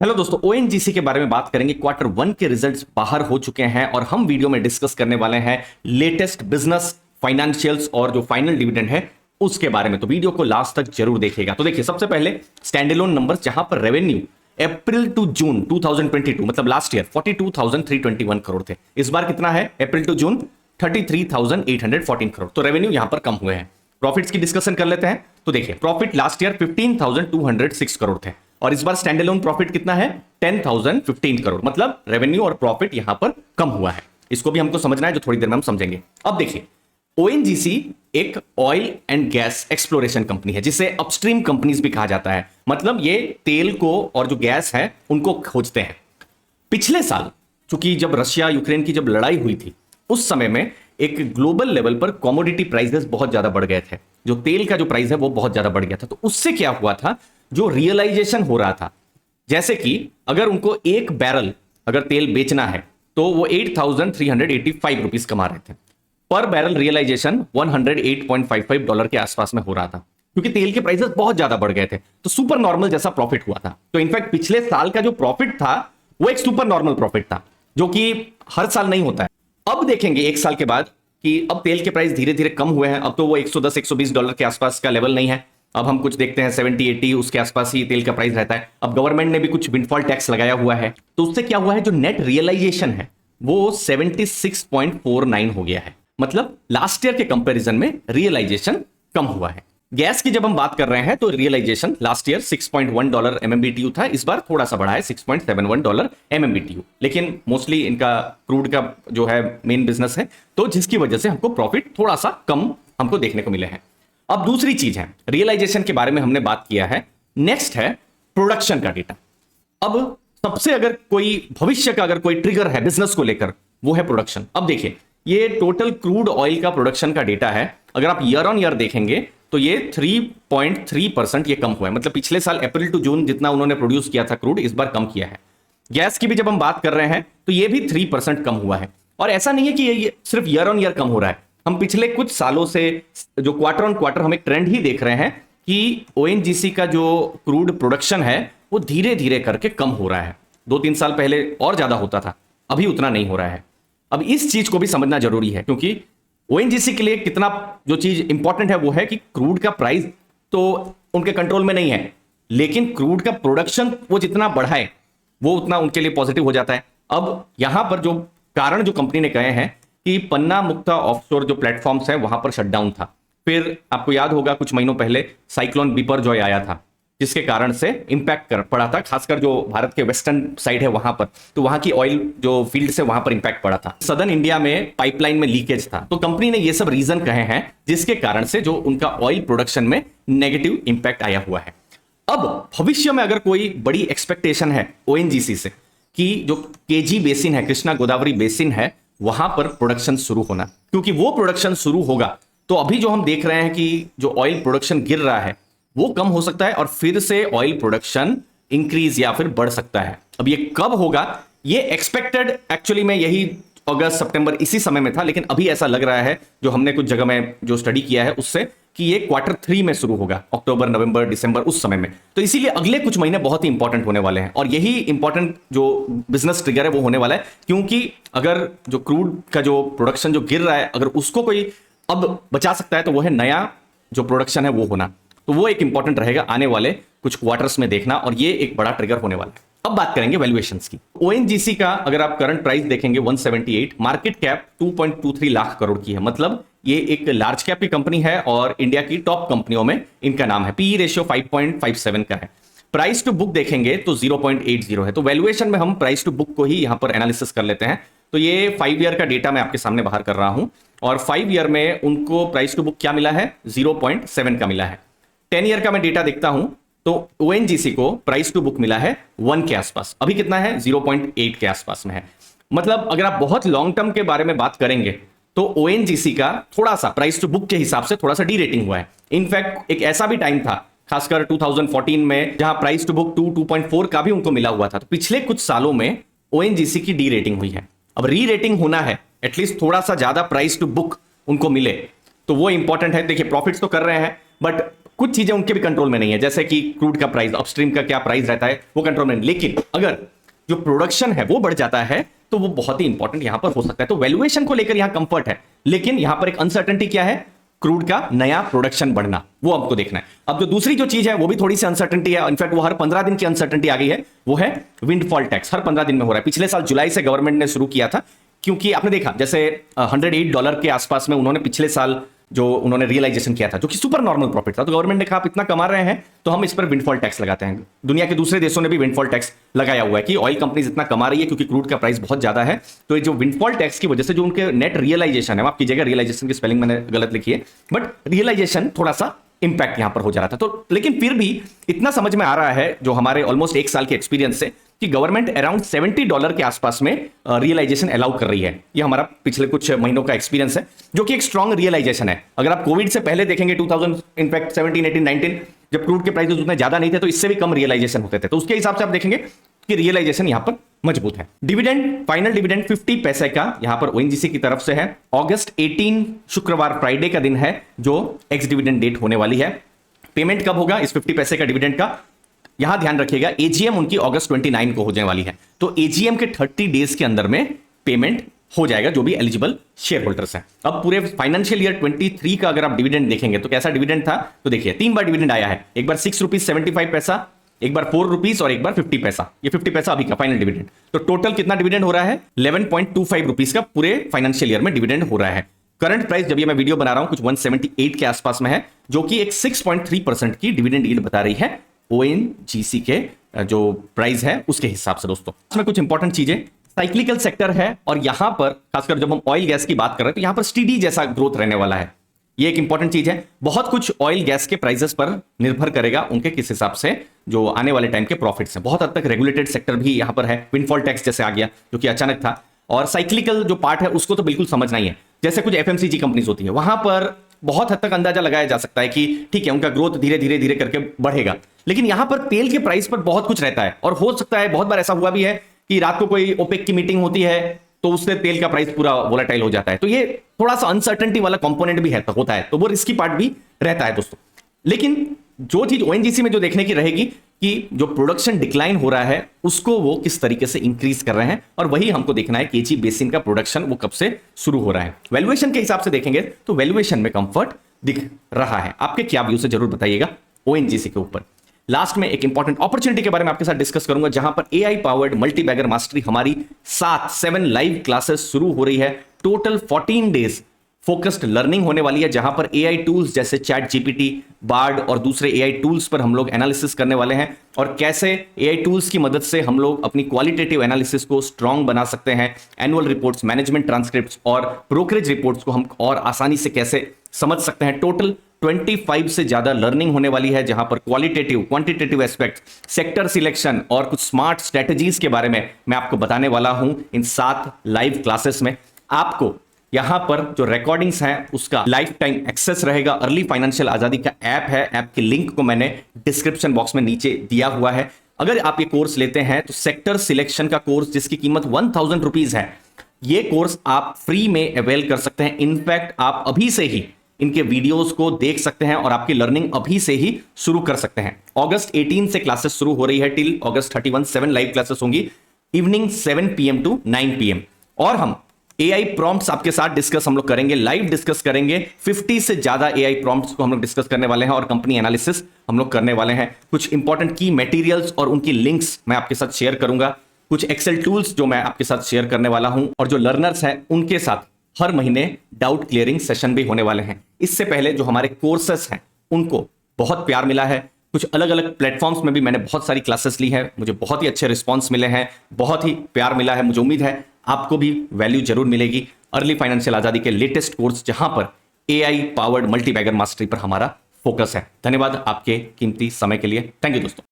Hello दोस्तों, ONGC के बारे में बात करेंगे। क्वार्टर वन के रिजल्ट्स बाहर हो चुके हैं और हम वीडियो में डिस्कस करने वाले हैं लेटेस्ट बिजनेस फाइनेंशियल्स और जो फाइनल डिविडेंड है उसके बारे में। तो वीडियो को लास्ट तक जरूर देखिएगा। तो देखिए, सबसे पहले स्टैंडअलोन नंबर्स, जहां पर रेवेन्यू अप्रैल टू जून 2022 मतलब लास्ट ईयर 42,321 करोड़ थे। इस बार कितना है अप्रैल टू जून? 33,814 करोड़। तो रेवेन्यू यहां पर कम हुए हैं। प्रॉफिट्स की डिस्कशन कर लेते हैं। तो देखिए, प्रॉफिट लास्ट ईयर 15,206 करोड़ थे और इस बार स्टैंड अलोन प्रॉफिट कितना है? 10,015 करोड़। मतलब रेवेन्यू और प्रॉफिट यहां पर कम हुआ है। इसको भी हमको समझना है, जो थोड़ी देर में हम समझेंगे। अब देखिए, ओएनजीसी एक oil and gas exploration company है, जिसे अपस्ट्रीम कंपनीज भी कहा जाता है। मतलब ये तेल को और जो गैस है उनको खोजते हैं। पिछले साल चूंकि जब रशिया यूक्रेन की जब लड़ाई हुई थी, उस समय में एक ग्लोबल लेवल पर कमोडिटी प्राइसेस बहुत ज्यादा बढ़ गए थे। जो तेल का जो प्राइस है वो बहुत ज्यादा बढ़ गया था। तो उससे क्या हुआ था, जो रियलाइजेशन हो रहा था, जैसे कि अगर उनको एक बैरल अगर तेल बेचना है तो वो 8,385 रुपीज कमा रहे थे। पर बैरल रियलाइजेशन $108.55 के आसपास में हो रहा था, क्योंकि तेल के प्राइसेस बहुत ज्यादा बढ़ गए थे। तो सुपर नॉर्मल जैसा प्रॉफिट हुआ था। तो इनफैक्ट पिछले साल का जो प्रॉफिट था वो एक सुपर नॉर्मल प्रॉफिट था, जो कि हर साल नहीं होता है। अब देखेंगे एक साल के बाद कि अब तेल के प्राइस धीरे धीरे कम हुए हैं। अब तो वो $110-120 के आसपास का लेवल नहीं है। अब हम कुछ देखते हैं 70-80 उसके आसपास ही तेल का प्राइस रहता है। अब गवर्नमेंट ने भी कुछ विंडफॉल टैक्स लगाया हुआ है, तो उससे क्या हुआ है, जो नेट रियलाइजेशन है वो 76.49 हो गया है। मतलब लास्ट ईयर के कंपैरिजन में रियलाइजेशन कम हुआ है। गैस की जब हम बात कर रहे हैं तो रियलाइजेशन लास्ट ईयर $6.1 MMBTU था, इस बार थोड़ा सा बढ़ा है $6.71 MMBTU। लेकिन मोस्टली इनका क्रूड का जो है मेन बिजनेस है, तो जिसकी वजह से हमको प्रॉफिट थोड़ा सा कम हमको देखने को मिले हैं। अब दूसरी चीज है, रियलाइजेशन के बारे में हमने बात किया है। नेक्स्ट है प्रोडक्शन का डेटा। अब सबसे अगर कोई भविष्य का अगर कोई ट्रिगर है बिजनेस को लेकर, वो है प्रोडक्शन। अब देखिए, ये टोटल क्रूड ऑयल का प्रोडक्शन का डेटा है। अगर आप ईयर ऑन ईयर देखेंगे तो ये 3.3% ये कम हुआ है। मतलब पिछले साल अप्रैल टू जून जितना उन्होंने प्रोड्यूस किया था क्रूड, इस बार कम किया है। गैस की भी जब हम बात कर रहे हैं तो ये भी 3% कम हुआ है। और ऐसा नहीं है कि ये सिर्फ ईयर ऑन ईयर कम हो रहा है। हम पिछले कुछ सालों से जो क्वार्टर ऑन क्वार्टर हम एक ट्रेंड ही देख रहे हैं कि ओएनजीसी का जो क्रूड प्रोडक्शन है वो धीरे धीरे करके कम हो रहा है। 2-3 साल पहले और ज्यादा होता था, अभी उतना नहीं हो रहा है। अब इस चीज को भी समझना जरूरी है, क्योंकि ओएनजीसी के लिए कितना जो चीज इंपॉर्टेंट है वो है कि क्रूड का प्राइस तो उनके कंट्रोल में नहीं है, लेकिन क्रूड का प्रोडक्शन वो जितना बढ़ाए वो उतना उनके लिए पॉजिटिव हो जाता है। अब यहां पर जो कारण जो कंपनी ने कहे हैं कि पन्ना मुक्ता ऑफशोर जो प्लेटफॉर्म्स है वहां पर शटडाउन था। फिर आपको याद होगा कुछ महीनों पहले साइक्लोन बिपरजॉय आया था, जिसके कारण से इंपैक्ट कर पड़ा था, खासकर जो भारत के वेस्टर्न साइड है वहां पर। तो वहां की ऑयल जो फील्ड से वहां पर इंपैक्ट पड़ा था। सदर्न इंडिया में पाइपलाइन में लीकेज था। तो कंपनी ने ये सब रीजन कहे हैं जिसके कारण से जो उनका ऑयल प्रोडक्शन में नेगेटिव इंपैक्ट आया हुआ है। अब भविष्य में अगर कोई बड़ी एक्सपेक्टेशन है ओएनजीसी से कि जो केजी बेसिन है, कृष्णा गोदावरी बेसिन है, वहां पर प्रोडक्शन शुरू होना, क्योंकि वो प्रोडक्शन शुरू होगा तो अभी जो हम देख रहे हैं कि जो ऑयल प्रोडक्शन गिर रहा है वो कम हो सकता है और फिर से ऑयल प्रोडक्शन इंक्रीज या फिर बढ़ सकता है। अब ये कब होगा, ये एक्सपेक्टेड एक्चुअली में यही अगस्त सितंबर इसी समय में था, लेकिन अभी ऐसा लग रहा है जो हमने कुछ जगह में जो स्टडी किया है उससे कि ये क्वार्टर 3 में शुरू होगा, अक्टूबर नवंबर दिसंबर उस समय में। तो इसीलिए अगले कुछ महीने बहुत ही इंपॉर्टेंट होने वाले हैं और यही इंपॉर्टेंट जो बिजनेस ट्रिगर है वो होने वाला है। क्योंकि अगर जो क्रूड का जो प्रोडक्शन जो गिर रहा है, अगर उसको कोई अब बचा सकता है तो वो है नया जो प्रोडक्शन है वो होना। तो वो एक इंपॉर्टेंट रहेगा आने वाले कुछ क्वार्टर्स में देखना, और ये एक बड़ा ट्रिगर होने वाला है। अब बात करेंगे वैल्यूएशंस की। ओएनजीसी का अगर आप करंट प्राइस देखेंगे 178, मार्केट कैप 2.23 लाख करोड़ की है। मतलब ये एक लार्ज कैप की कंपनी है और इंडिया की टॉप कंपनियों में इनका नाम है। पीई रेशियो 5.57 का है। प्राइस टू बुक देखेंगे तो 0.80 है। तो वैल्यूएशन में हम प्राइस टू बुक को ही यहां पर एनालिसिस कर लेते हैं। तो ये 5 ईयर का डेटा मैं आपके सामने बाहर कर रहा हूं और 5 ईयर में उनको प्राइस टू बुक क्या मिला है, 0.7 का मिला है। 10 ईयर का मैं डेटा देखता हूं तो ओएनजीसी को प्राइस टू बुक मिला है 1 के आसपास। अभी कितना है, 0.8 के आसपास में है। मतलब अगर आप बहुत लॉन्ग टर्म के बारे में बात करेंगे तो ओएनजीसी का थोड़ा सा प्राइस टू बुक के हिसाब से थोड़ा सा डी रेटिंग हुआ है। इनफैक्ट एक ऐसा भी टाइम था खासकर 2014 में जहां प्राइस टू बुक 2.4 का भी उनको मिला हुआ था। तो पिछले कुछ सालों में ओएनजीसी की डी रेटिंग हुई है। अब री रेटिंग होना है, एटलीस्ट थोड़ा सा ज्यादा प्राइस टू बुक उनको मिले, तो वो इंपॉर्टेंट है। देखिए, प्रॉफिट्स तो कर रहे हैं बट कुछ चीजें उनके भी कंट्रोल में नहीं है, जैसे कि क्रूड का प्राइस, अपस्ट्रीम का क्या प्राइस रहता है वो कंट्रोल में नहीं। लेकिन अगर जो प्रोडक्शन है वो बढ़ जाता है तो वो बहुत ही इंपॉर्टेंट यहां पर हो सकता है। तो वैल्यूएशन को लेकर यहां कंफर्ट है, लेकिन यहां पर एक अनसर्टेनिटी क्या है, क्रूड का नया प्रोडक्शन बढ़ना, वो हमको देखना है। अब जो दूसरी जो चीज है वो भी थोड़ी सी अनसर्टेनिटी है, इनफैक्ट वो हर 15 दिन की अनसर्टेनिटी आ गई है, वो है विंडफॉल टैक्स। हर 15 दिन में हो रहा है। पिछले साल जुलाई से गवर्नमेंट ने शुरू किया था, क्योंकि आपने देखा जैसे $108 के आसपास में उन्होंने पिछले साल जो उन्होंने रियलाइजेशन किया था, जो कि सुपर नॉर्मल प्रॉफिट था, तो गवर्नमेंट ने कहा आप इतना कमा रहे हैं तो हम इस पर विंडफॉल टैक्स लगाते हैं। दुनिया के दूसरे देशों ने भी विंडफॉल टैक्स लगाया हुआ है कि ऑयल कंपनीज इतना कमा रही है क्योंकि क्रूड का प्राइस बहुत ज्यादा है, तो ये जो विंडफॉल टैक्स की वजह से जो उनके नेट रियलाइजेशन है, माफ कीजिएगा रियलाइजेशन की स्पेलिंग मैंने गलत लिखी है, बट रियलाइजेशन थोड़ा सा इंपैक्ट यहां पर हो जा रहा था। तो लेकिन फिर भी इतना समझ में आ रहा है जो हमारे ऑलमोस्ट 1 साल के एक्सपीरियंस से कि गवर्नमेंट अराउंड $70 के आसपास में रियलाइजेशन अलाउ कर रही है। ये हमारा पिछले कुछ महीनों का एक्सपीरियंस है, जो कि एक स्ट्रांग रियलाइजेशन है। अगर आप कोविड से पहले देखेंगे 2000 इनफैक्ट 17, 18, 19 जब क्रूड के प्राइसेस उतने ज्यादा नहीं थे तो इससे भी कम रियलाइजेशन होते थे, तो उसके हिसाब से आप देखेंगे कि रियलाइजेशन यहां पर मजबूत है। डिविडेंड, फाइनल डिविडेंड 50 पैसे का यहां पर ओएनजीसी की तरफ से है। अगस्त 18 शुक्रवार फ्राइडे का दिन है जो एक्स डिविडेंड डेट होने वाली है। पेमेंट कब होगा इस 50 पैसे का डिविडेंड का, यहां ध्यान रखिएगा, एजीएम उनकी अगस्त 29 को होने वाली है, तो एजीएम के 30 डेज के अंदर में पेमेंट हो जाएगा जो भी एलिजिबल शेयर होल्डर्स हैं। अब पूरे फाइनेंशियल ईयर 23 का अगर आप डिविडेंड देखेंगे तो कैसा डिविडेंड था, तो देखिए 3 बार डिविडेंड आया है, एक बार ₹6.75, एक बार ₹4 और एक बार 50 पैसा। ये 50 पैसा अभी का फाइनल डिविडेंड, तो टोटल कितना डिविडेंड हो रहा है, ₹11.25 का पूरे फाइनेंशियल ईयर में डिविडेंड हो रहा है। करंट प्राइस जब ये मैं वीडियो बना रहा हूं कुछ 178 के आसपास में है, जो कि एक 6.3% की डिविडेंड यील्ड बता रही है ओएनजीसी के जो प्राइस है उसके हिसाब से। दोस्तों इसमें कुछ इंपॉर्टेंट चीजें, साइक्लिकल सेक्टर है और यहां पर खासकर जब हम ऑयल गैस की बात कर रहे हैं तो यहां पर स्टीडी जैसा ग्रोथ रहने वाला है, ये एक इंपॉर्टेंट चीज है। बहुत कुछ ऑयल गैस के प्राइसेस पर निर्भर करेगा उनके किस हिसाब से जो आने वाले टाइम के प्रॉफिट्स हैं। बहुत हद तक रेगुलेटेड सेक्टर भी यहां पर है, विंडफॉल टैक्स जैसे आ गया जो कि अचानक था, और साइक्लिकल जो पार्ट है उसको तो बिल्कुल समझना ही है। जैसे कुछ एफएमसीजी कंपनीज होती है, वहां पर बहुत हद तक अंदाजा लगाया जा सकता है कि ठीक है उनका ग्रोथ धीरे धीरे धीरे करके बढ़ेगा, लेकिन यहां पर तेल के प्राइस पर बहुत कुछ रहता है, और हो सकता है बहुत बार ऐसा हुआ भी है कि रात को कोई ओपेक की मीटिंग होती है तो उससे तेल का प्राइस पूरा वोलेटाइल हो जाता है, तो ये थोड़ा सा अनसर्टेनिटी वाला कंपोनेंट भी है, होता है, तो वो रिस्की पार्ट भी रहता है दोस्तों। लेकिन जो चीज ओएनजीसी में जो देखने की रहेगी कि जो प्रोडक्शन डिक्लाइन हो रहा है उसको वो किस तरीके से इंक्रीज कर रहे हैं, और वही हमको देखना है केजी बेसिन का प्रोडक्शन वो कब से शुरू हो रहा है। वैल्यूएशन के हिसाब से देखेंगे तो वैल्यूएशन में कंफर्ट दिख रहा है। आपके क्या व्यूज है जरूर बताइएगा ओएनजीसी के ऊपर। लास्ट में एक इंपॉर्टेंट अपॉर्चुनिटी के बारे में आपके साथ डिस्कस करूंगा, जहां पर एआई पावर्ड मल्टीबैगर मास्टरी हमारी 7 लाइव क्लासेस शुरू हो रही है। टोटल 14 डेज फोकस्ड लर्निंग होने वाली है, जहां पर एआई टूल्स जैसे चैट जीपीटी, बार्ड और दूसरे एआई टूल्स पर हम लोग एनालिसिस करने वाले हैं, और कैसे एआई टूल्स की मदद से हम लोग अपनी क्वालिटेटिव एनालिसिस को स्ट्रांग बना सकते हैं। एनुअल रिपोर्ट्स, मैनेजमेंट ट्रांसक्रिप्ट्स और ब्रोकरेज रिपोर्ट्स को हम और आसानी से कैसे समझ सकते हैं। टोटल 25 से ज्यादा लर्निंग होने वाली है, जहां पर qualitative, quantitative aspect, sector selection और कुछ स्मार्ट स्ट्रेटजीज के बारे में मैं आपको बताने वाला हूं इन 7 लाइव क्लासेस में। आपको यहां पर जो रिकॉर्डिंग्स हैं उसका लाइफ टाइम एक्सेस रहेगा। अर्ली फाइनेंशियल आजादी का ऐप है, ऐप के लिंक को मैंने डिस्क्रिप्शन बॉक्स में नीचे दिया हुआ है। अगर आप ये कोर्स लेते हैं तो सेक्टर सिलेक्शन का कोर्स जिसकी कीमत 1000 रुपीज है, ये कोर्स आप फ्री में अवेल कर सकते हैं। इनफैक्ट आप अभी से ही इनके वीडियोस को देख सकते हैं और आपकी लर्निंग अभी से ही शुरू कर सकते हैं। अगस्त 18 से क्लासेस शुरू हो रही है टिल अगस्त 31 7 लाइव क्लासेस होंगी इवनिंग 7 PM टू 9 PM, और हम एआई प्रॉम्प्ट्स आपके साथ डिस्कस हम लोग करेंगे, लाइव डिस्कस करेंगे। 50 से ज्यादा एआई प्रॉम्प्ट्स को हम लोग डिस्कस करने वाले हैं और कंपनी एनालिसिस हम लोग करने वाले हैं। कुछ इंपॉर्टेंट की मटेरियल्स और उनकी लिंक्स मैं आपके साथ शेयर करूंगा। कुछ एक्सेल टूल्स जो मैं आपके साथ शेयर करने वाला हूं, और जो लर्नर्स हैं उनके साथ हर महीने डाउट क्लियरिंग सेशन भी होने वाले हैं। इससे पहले जो हमारे कोर्सेस हैं उनको बहुत प्यार मिला है। कुछ अलग अलग प्लेटफॉर्म्स में भी मैंने बहुत सारी क्लासेस ली है, मुझे बहुत ही अच्छे रिस्पॉन्स मिले हैं, बहुत ही प्यार मिला है। मुझे उम्मीद है आपको भी वैल्यू जरूर मिलेगी। अर्ली फाइनेंशियल आजादी के लेटेस्ट कोर्स जहां पर एआई पावर्ड मल्टीबैगर मास्टरी पर हमारा फोकस है। धन्यवाद आपके कीमती समय के लिए। थैंक यू दोस्तों।